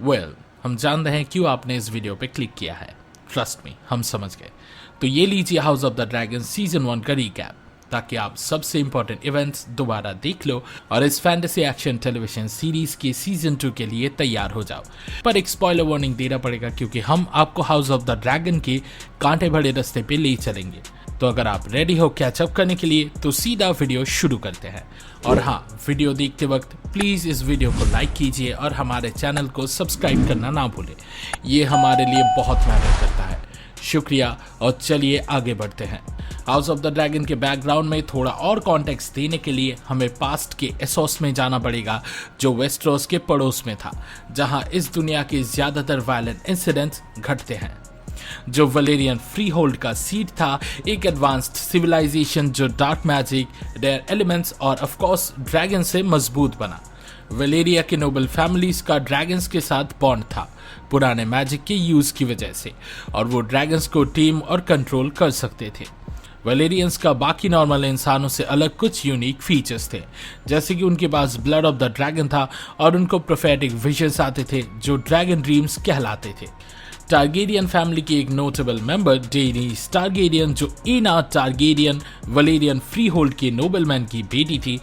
हम जानते हैं क्यों आपने इस वीडियो पे क्लिक किया है। ट्रस्ट मी, हम समझ गए। तो ये लीजिए house of the dragon season 1 का रिकैप, ताकि आप सबसे इंपॉर्टेंट इवेंट्स दोबारा देख लो और इस फैंटेसी एक्शन टेलीविजन सीरीज के सीजन 2 के लिए तैयार हो जाओ। पर एक स्पॉइलर वार्निंग देना पड़ेगा, क्योंकि हम आपको हाउस ऑफ द ड्रैगन के कांटे भरे रास्ते पे ले चलेंगे। तो अगर आप रेडी हो कैचअप करने के लिए तो सीधा वीडियो शुरू करते हैं। और हाँ, वीडियो देखते वक्त प्लीज इस वीडियो को लाइक कीजिए और हमारे चैनल को सब्सक्राइब करना ना भूलें। ये हमारे लिए बहुत मेहनत करता है। शुक्रिया। और चलिए आगे बढ़ते हैं। हाउस ऑफ द ड्रैगन के बैकग्राउंड में थोड़ा और कॉन्टेक्स्ट देने के लिए हमें पास्ट के एसोस में जाना पड़ेगा, जो वेस्टरोस के पड़ोस में था, जहां इस दुनिया के ज्यादातर वायलेंट इंसिडेंट्स घटते हैं। जो वलेरियन फ्री होल्ड का सीट था, एक एडवांस्ड सिविलाइजेशन जो डार्क मैजिक, रेयर एलिमेंट्स और ऑफ कोर्स ड्रैगन से मजबूत बना। वलेरिया के नोबल फैमिलीज का ड्रैगन्स के साथ बॉन्ड था, पुराने मैजिक के यूज की वजह से, और वो ड्रैगन्स को टीम और कंट्रोल कर सकते थे। वलेरियंस का बाकी नॉर्मल इंसानों से अलग कुछ यूनिक फीचर्स थे, जैसे कि उनके पास ब्लड ऑफ द ड्रैगन था और उनको प्रोफेटिक विजन्स आते थे जो ड्रैगन ड्रीम्स कहलाते थे। टारगेरियन फैमिली की एक नोटेबल मेंबर डेनीस टारगेरियन, जो एना टारगेरियन वलेरियन फ्री होल्ड के नोबलमैन की बेटी थी,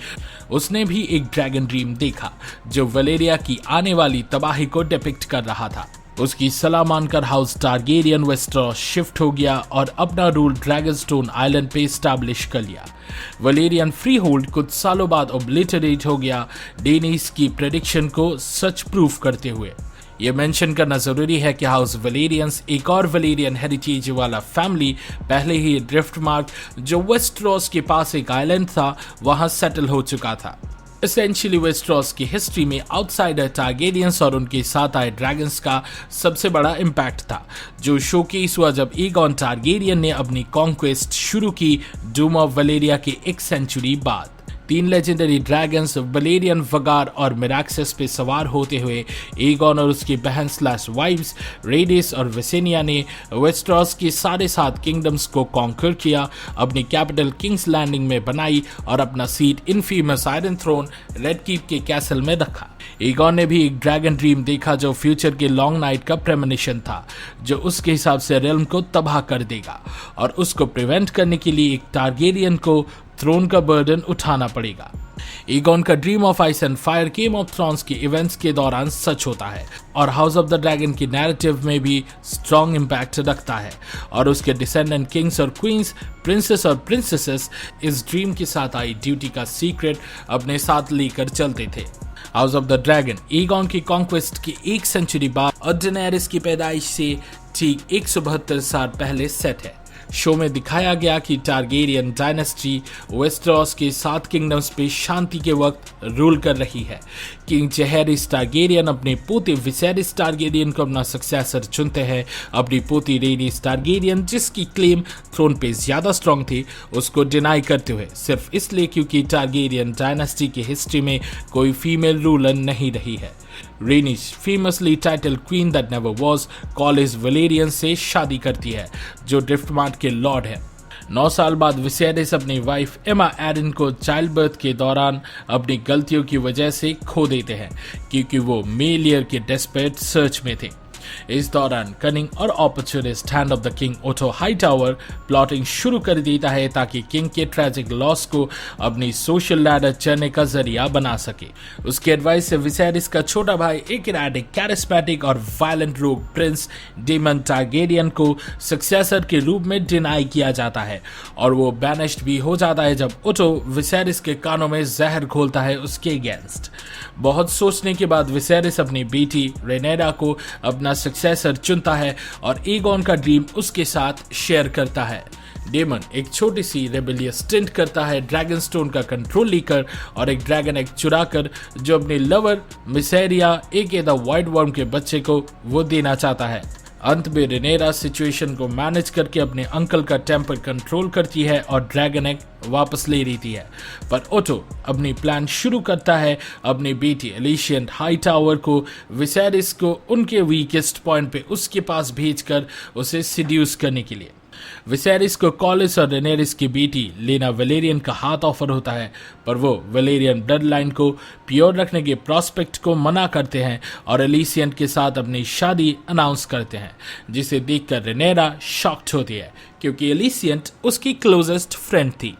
उसने भी एक ड्रैगन ड्रीम देखा जो वलेरिया की आने वाली तबाही को डिपिक्ट कर रहा था। उसकी सलाह मानकर हाउस टारगेरियन वेस्टरोस शिफ्ट हो गया और अपना रूल ड्रैगनस्टोन आइलैंड पे स्टैब्लिश कर लिया। वलेरियन फ्री होल्ड कुछ सालों बाद ओब्लिटरेट हो गया, डेनीस की प्रेडिक्शन को सच प्रूफ करते हुए। ये मेंशन करना जरूरी है कि हाउस वलेरियंस एक और वलेरियन हेरिटेज वाला फैमिली पहले ही ड्रिफ्टमार्क, जो वेस्टरोस के पास एक आइलैंड था, वहां सेटल हो चुका था। एसेंशियली वेस्टरोस की हिस्ट्री में आउटसाइडर टारगेरियंस और उनके साथ आए ड्रैगन्स का सबसे बड़ा इम्पैक्ट था, जो शोकेस हुआ जब ईगॉन टारगेरियन ने अपनी कॉन्क्वेस्ट शुरू की डूम ऑफ वलेरिया के एक सेंचुरी बाद। 3 लेजेंडरी ड्रैगन्स वलेरियन, वगार और मिराक्सिस पे सवार होते हुए ईगॉन और उसकी बहन स्लैश वाइव्स रेडिस और विसेनिया ने वेस्टरोस के साढ़े 7 किंगडम्स को कॉन्कर किया, अपनी कैपिटल किंग्स लैंडिंग में बनाई और अपना seat infamous iron throne red keep के कैसल में रखा। ईगॉन ने भी एक ड्रैगन ड्रीम देखा जो फ्यूचर के लॉन्ग नाइट का प्रेमोनिशन था, जो उसके हिसाब से रेल्म को तबाह कर देगा, और उसको प्रिवेंट करने के लिए एक टारगेरियन को थ्रोन का बर्डन उठाना पड़ेगा। ईगॉन का dream of ice and fire game of thrones के इवेंट्स के दौरान सच होता है और हाउस ऑफ द ड्रैगन की नैरेटिव में भी स्ट्रॉन्ग इम्पैक्ट रखता है, और उसके डिसेंडेंट किंग्स और क्वींस, प्रिंसेस और प्रिंसेसेस इस ड्रीम के साथ आई ड्यूटी का सीक्रेट अपने साथ लेकर चलते थे। House of the dragon Egon की कॉन्क्वेस्ट की 1 सेंचुरी बाद और डेनेरिस की पैदाइश से ठीक 172 साल पहले सेट है। शो में दिखाया गया कि टारगेरियन डायनेस्टी वेस्टरोस के 7 किंगडम्स पे शांति के वक्त रूल कर रही है। किंग जेहेरिस टारगेरियन अपने पोते विसेरिस टारगेरियन को अपना सक्सेसर चुनते हैं। अपनी पोती रेनिस टारगेरियन, जिसकी क्लेम थ्रोन पे ज्यादा स्ट्रांग थी, उसको डिनाई करते हुए, सिर्फ इसलिए क्योंकि टारगेरियन डायनेस्टी की हिस्ट्री में कोई फीमेल रूलर नहीं रही है। Rhaenys, famously title queen that never was, Corlys Velaryon से शादी करती है, जो ड्रिफ्टमार्क के लॉर्ड है। 9 साल बाद विसेरिस अपनी वाइफ एमा एरिन को चाइल्ड बर्थ के दौरान अपनी गलतियों की वजह से खो देते हैं, क्योंकि वो मेलियर के डेस्परेट सर्च में थे। इस दौरान कनिंग और opportunist hand of the king Otto Hightower plotting शुरू कर देता है, ताकि किंग के ट्रैजिक लॉस को अपनी सोशल लैडर चढ़ने का जरिया बना सके। उसके एडवाइस से विसेरिस का छोटा भाई, एक इराडिक, कैरिस्मेटिक और वायलेंट रोग प्रिंस डेमन टारगेरियन को सक्सेसर के रूप में डिनाई किया जाता है, और वो बैनिश्ड भी हो जाता है जब ओटो विसेरिस के कानों में जहर घोलता है उसके अगेंस्ट। बहुत सोचने के बाद विसेरिस अपनी बेटी रेनेरा को अपना सक्सेसर चुनता है और ईगॉन का ड्रीम उसके साथ शेयर करता है। डेमन एक छोटी सी रेबेलियस स्टिंट करता है ड्रैगनस्टोन का कंट्रोल लेकर और एक ड्रैगन एग चुराकर, जो अपने lover Mysaria aka the white worm के बच्चे को वो देना चाहता है। अंत में रेनेरा सिचुएशन को मैनेज करके अपने अंकल का टेम्पर कंट्रोल करती है और ड्रैगन एग वापस ले लेती है। पर ओटो अपनी प्लान शुरू करता है अपनी बेटी एलिशियन हाईटावर को विसेरिस को उनके वीकेस्ट पॉइंट पे उसके पास भेजकर उसे सिड्यूस करने के लिए। विसेरिस को कॉलिस और रेनेरिस की बेटी लेना वेलेरियन का हाथ ऑफर होता है, पर वो वेलेरियन ब्लड लाइन को प्योर रखने के प्रोस्पेक्ट को मना करते हैं और एलिसियन के साथ अपनी शादी अनाउंस करते हैं, जिसे देखकर रेनेरा शॉक्ड होती है क्योंकि एलिसियन उसकी क्लोजेस्ट फ्रेंड थी।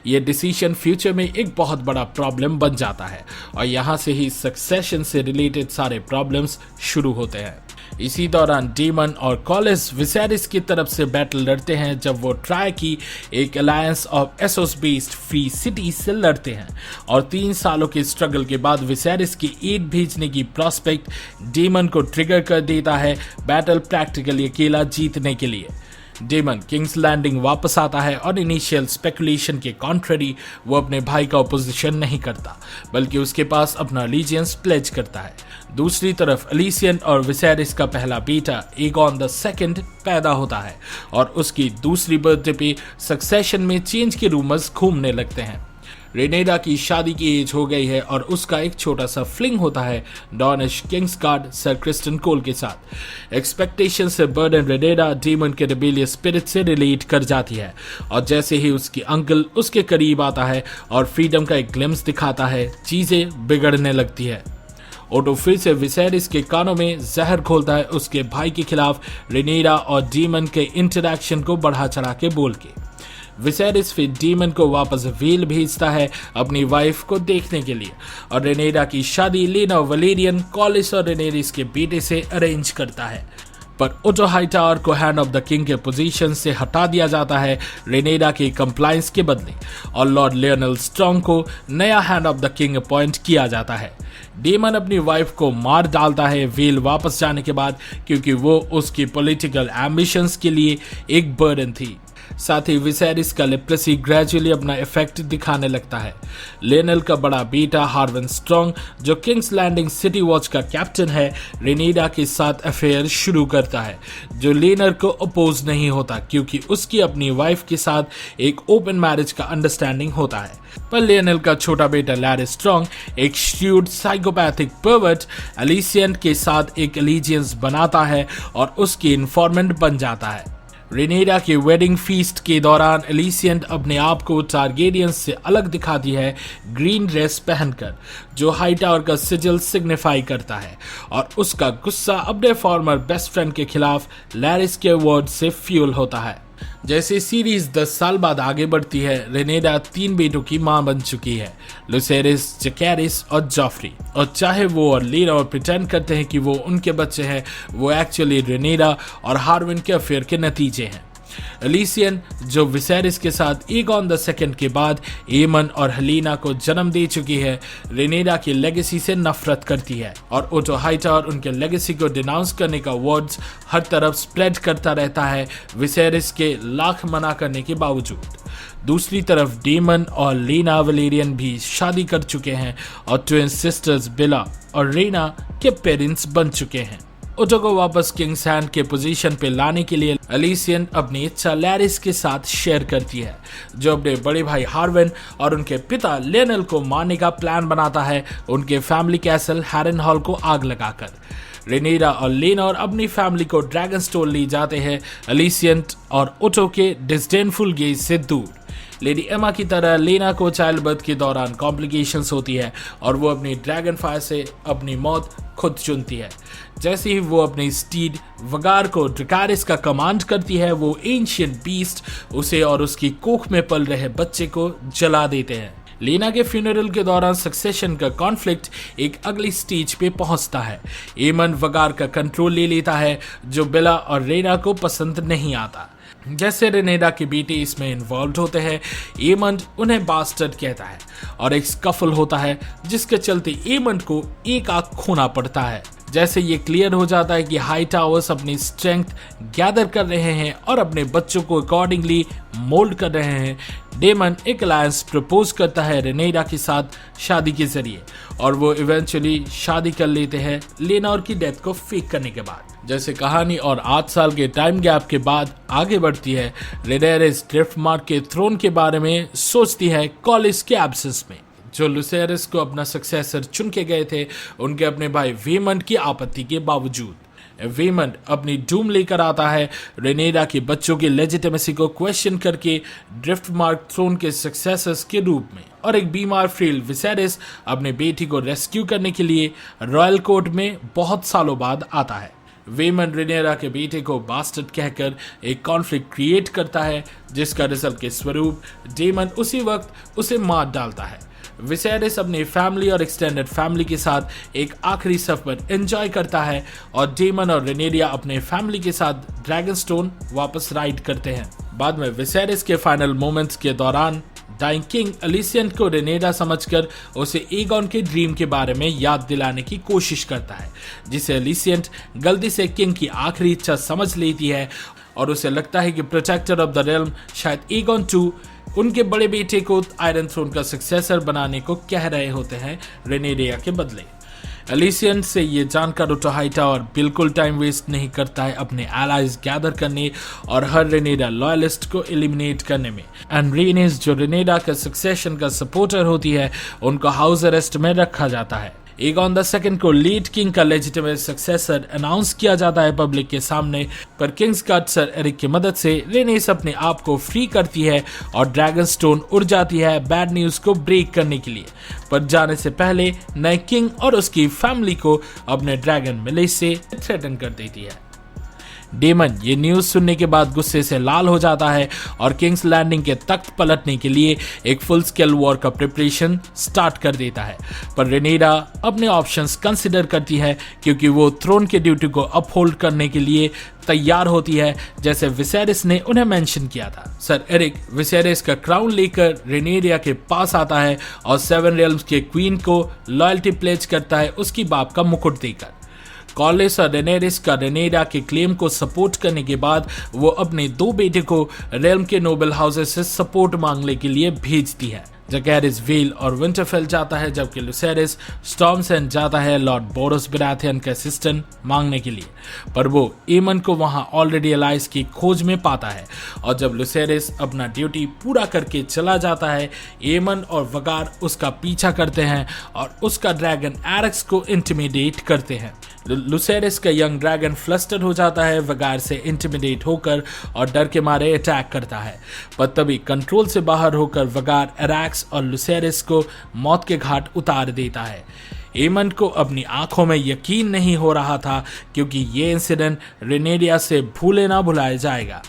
ये डिसीजन फ्यूचर में एक बहुत बड़ा प्रॉब्लम बन जाता है और यहाँ से ही सक्सेशन से रिलेटेड सारे प्रॉब्लम्स शुरू होते हैं। इसी दौरान डेमन और कॉलिस विसेरिस की तरफ से बैटल लड़ते हैं जब वो ट्राई की एक alliance of Asus based free city से लड़ते हैं और 3 सालों के स्ट्रगल के बाद विसेरिस की एड भेजने की प्रोस्पेक्ट डेमन को ट्रिगर कर देता है बैटल प्रैक्टिकली अकेला जीतने के लिए। डेमन किंग्स लैंडिंग वापस आता है और इनिशियल स्पेकुलेशन के कॉन्ट्ररी वो अपने भाई का ओपोजिशन नहीं करता बल्कि उसके पास अपना अलीजियंस प्लेज करता है। दूसरी तरफ एलिसियन और विसेरिस का पहला बेटा एगॉन द सेकंड पैदा होता है और उसकी दूसरी बर्थडे पे सक्सेशन में चेंज के रूमर्स घूमने लगते हैं। रेनेरा की शादी की एज हो गई है और उसका एक छोटा सा फ्लिंग होता है Danish Kings guard sir Kristen कोल के साथ। एक्सपेक्टेशन से बर्डन रेनेरा डेमन के रिबेलियस स्पिरिट से रिलेट कर जाती है और जैसे ही उसकी अंकल उसके करीब आता है और फ्रीडम का एक ग्लिम्स दिखाता है, चीजें बिगड़ने लगती है। ओटो फिर से विसेरिस के कानों में जहर घोलता है उसके भाई के खिलाफ रेनेरा और डेमन के इंटरैक्शन को बढ़ा चढ़ा के बोल के। विसेरिस फिर डेमन को वापस वेल भेजता है अपनी वाइफ को देखने के लिए और रेनेरा की शादी लेना वेलेरियन कॉलिस और रेनेरिस के बेटे से अरेंज करता है, पर ओटो हाईटावर को हैंड ऑफ द किंग के पोजीशन से हटा दिया जाता है रेनेरा के कंप्लायंस के बदले और लॉर्ड लियोनेल स्ट्रॉन्ग को नया hand of the king appoint किया जाता है। डेमन अपनी वाइफ को मार डालता है वेल वापस जाने के बाद क्योंकि वो उसकी पॉलिटिकल एम्बिशंस के लिए एक बर्डन थी। साथ ही विसेरिस का लेप्रेसी ग्रेजुअली अपना इफेक्ट दिखाने लगता है। लियोनेल का बड़ा बेटा हार्वन स्ट्रॉन्ग जो किंग्स लैंडिंग सिटी वॉच का कैप्टन है रेनेरा के साथ अफेयर शुरू करता है जो लियोनेल को अपोज नहीं होता क्योंकि उसकी अपनी वाइफ के साथ एक ओपन मैरिज का अंडरस्टैंडिंग होता है। पर लियोनेल का छोटा बेटा लैरी स्ट्रॉन्ग एक श्रूड साइकोपैथिक पर्वर्ट एलिसियन के साथ एक एलिजियंस बनाता है और उसकी इन्फॉर्मेंट बन जाता है। रेनेरा के वेडिंग फीस्ट के दौरान एलिसियन अपने आप को टारगेरियंस से अलग दिखाती है ग्रीन ड्रेस पहनकर जो हाईटावर का सिजिल सिग्निफाई करता है और उसका गुस्सा अपने फॉर्मर बेस्ट फ्रेंड के खिलाफ लैरिस के वर्ड से फ्यूल होता है। जैसे सीरीज 10 साल बाद आगे बढ़ती है रेनेरा 3 बेटों की मां बन चुकी है, लुसेरिस, जकैरिस और जॉफ्री, और चाहे वो और लेना और प्रिटेंड करते हैं कि वो उनके बच्चे हैं, वो एक्चुअली रेनेरा और हार्विन के अफेयर के नतीजे हैं। एलिसियन जो विसेरिस के साथ एगॉन द सेकंड के बाद एमन और हेलेना को जन्म दे चुकी है, रेनेरा की लेगेसी से नफरत करती है और ओटो हाईटावर उनके लेगेसी को डिनाउंस करने का वर्ड्स हर तरफ स्प्रेड करता रहता है विसेरिस के लाख मना करने के बावजूद। दूसरी तरफ डेमन और लेना वेलेरियन भी शादी कर चुके हैं और ट्विन सिस्टर्स बेला और रेना के पेरेंट्स बन चुके हैं। ओटो को वापस किंग्स हैंड के पोजीशन पे लाने के लिए एलिसियन अपनी इच्छा लैरिस के साथ शेयर करती है जो अपने बड़े भाई हार्विन और उनके पिता लियोनेल को मारने का प्लान बनाता है उनके फैमिली कैसल हैरनहॉल को आग लगाकर। रेनेरा और लेनोर अपनी फैमिली को ड्रैगन स्टोन ले जाते हैं एलिसियन और ओटो के डिस्डेनफुल गेज से दूर। लेडी एमा की तरह लेना को चाइल्ड बर्थ के दौरान कॉम्प्लिकेशंस होती है और वो अपनी ड्रैगन फायर से अपनी मौत खुद चुनती है। जैसे ही वो अपने स्टीड वगार को ड्रैकारिस का कमांड करती है, वो एंशिएंट बीस्ट उसे और उसकी कोख में पल रहे बच्चे को जला देते हैं। लेना के फ्यूनरल के दौरान सक्सेशन का कॉन्फ्लिक्ट एक अगली स्टेज पे पहुंचता है। एमन वगार का कंट्रोल ले लेता है जो बेला और रेना को पसंद नहीं आता। जैसे रेनेरा के बेटे इसमें इन्वॉल्व होते हैं, एमंड उन्हें बास्टर्ड कहता है और एक स्कफल होता है जिसके चलते एमंड को एक आंख खोना पड़ता है। जैसे ये क्लियर हो जाता है कि हाई टावर्स अपनी स्ट्रेंथ गैदर कर रहे हैं और अपने बच्चों को अकॉर्डिंगली मोल्ड कर रहे हैं, डेमन एक अलायंस प्रपोज करता है रेनेरा के साथ शादी के जरिए और वो इवेंचुअली शादी कर लेते हैं लेनोर की डेथ को फेक करने के बाद। जैसे कहानी और 8 साल के टाइम गैप के बाद आगे बढ़ती है, रेनेरिस ड्रिफ्टमार्क के थ्रोन के बारे में सोचती है कॉलिस के एब्सेंस में, जो लुसेरिस को अपना सक्सेसर चुन के गए थे उनके अपने भाई वेमंड की आपत्ति के बावजूद। वेमन अपनी डूम लेकर आता है, रेनेरा के बच्चों की लेजिटिमेसी को क्वेश्चन करके ड्रिफ्टमार्क थ्रोन के सक्सेसर्स के रूप में, और एक बीमार फ्रेल विसेरिस अपने बेटी को रेस्क्यू करने के लिए रॉयल कोर्ट में बहुत सालों बाद आता है। वेमन रेनेरा के बेटे को बास्टर्ड कहकर एक कॉन्फ्लिक्ट क्रिएट करता है, जिसका रिजल्ट के स्वरूप डेमन उसी वक्त उसे मार डालता है। विसेरिस अपनी फैमिली और एक्सटेंडेड फैमिली के साथ एक आखिरी सफर एंजॉय करता है और डेमन और रेनेरिया अपने फैमिली के साथ ड्रैगनस्टोन वापस राइड करते हैं। बाद में विसेरिस के फाइनल मोमेंट्स के दौरान डाइंग किंग एलिसिएंट को रेनेरा समझकर उसे एगॉन के ड्रीम के बारे में याद दिलाने की कोशिश करता है, जिसे एलिसिएंट गलती से किंग की आखिरी इच्छा समझ लेती है और उसे लगता है कि प्रोटेक्टर ऑफ द रेल्म शायद एगॉन 2 उनके बड़े बेटे को आयरन थ्रोन का सक्सेसर बनाने को कह रहे होते हैं रेनेरिया के बदले। एलिसिएंट से ये जानकर ओटोहाइटा और बिल्कुल टाइम वेस्ट नहीं करता है अपने एलाइज गैदर करने और हर रेनेरा लॉयलिस्ट को एलिमिनेट करने में। एंड रेनेस जो रेनेरा का सक्सेशन का सपोर्टर होती है, उनको हाउस अरेस्ट में रखा जाता है। एगॉन द सेकंड को लीड किंग का लेजिटिमेट सक्सेसर अनाउंस किया जाता है पब्लिक के सामने, पर किंग्स गार्ड सर एरिक की मदद से रेनेस अपने आप को फ्री करती है और ड्रैगनस्टोन उड़ जाती है बैड न्यूज को ब्रेक करने के लिए, पर जाने से पहले नए किंग और उसकी फैमिली को अपने ड्रैगन विलेज से थ्रेटन कर देती है। डेमन ये न्यूज सुनने के बाद गुस्से से लाल हो जाता है और किंग्स लैंडिंग के तख्त पलटने के लिए एक फुल स्केल वॉर का प्रिपरेशन स्टार्ट कर देता है, पर रेनेरा अपने ऑप्शंस कंसिडर करती है क्योंकि वो थ्रोन के ड्यूटी को अपहोल्ड करने के लिए तैयार होती है, जैसे विसेरिस ने उन्हें मेंशन किया था। सर एरिक विसेरिस का क्राउन लेकर रेनेरिया के पास आता है और 7 रियल्म्स के क्वीन को लॉयल्टी प्लेज करता है उसकी बाप का मुकुट देकर। कॉर्लिस और डेनेरिस का रेनेरा के क्लेम को सपोर्ट करने के बाद वो अपने 2 बेटे को रेल्म के नोबल हाउसेस से सपोर्ट मांगने के लिए भेजती है। जकैरिस वेल और विंटरफेल जाता है, जबकि लुसेरिस स्टॉर्मसेंड जाता है लॉर्ड बोरोस बराथियन का असिस्टेंट मांगने के लिए, पर वो एमन को वहां ऑलरेडी एलाइज की खोज में पाता है और जब लुसेरिस अपना ड्यूटी पूरा करके चला जाता है, एमन और वगार उसका पीछा करते हैं और उसका ड्रैगन एरेक्स को इंटिमिडेट करते हैं। लुसेरिस का यंग ड्रैगन फ्लस्टर्ड हो जाता है वगार से इंटिमिडेट होकर और डर के मारे अटैक करता है, पर तभी कंट्रोल से बाहर होकर वगार एरेक्स और लुसेरिस को मौत के घाट उतार देता है। एमन को अपनी आंखों में यकीन नहीं हो रहा था क्योंकि ये इंसिडेंट रेनेरिया से भूले ना भुलाया जाएगा।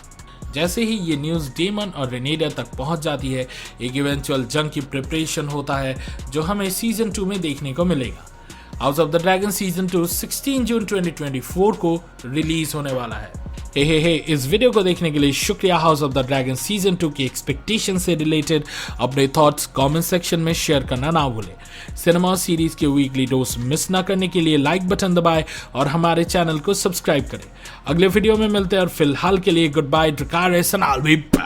जैसे ही ये न्यूज़ डेमन और रेनेरिया तक पहुंच जाती है, एक इवेंचुअल जंग की प्रिपरेशन होता है जो हमें सीजन 2 में देखने को मिलेगा। House of the dragon season 2 16 जून 2024 को रिलीज होने वाला है। हे इस वीडियो को देखने के लिए शुक्रिया। House of the dragon season 2 की एक्सपेक्टेशन से रिलेटेड अपने थॉट्स कमेंट सेक्शन में शेयर करना ना भूलें। सिनेमा सीरीज के वीकली डोज मिस ना करने के लिए लाइक बटन दबाएं और हमारे चैनल को सब्सक्राइब करें। अगले वीडियो में मिलते हैं और फिलहाल के लिए goodbye. Dracarys and I will be back.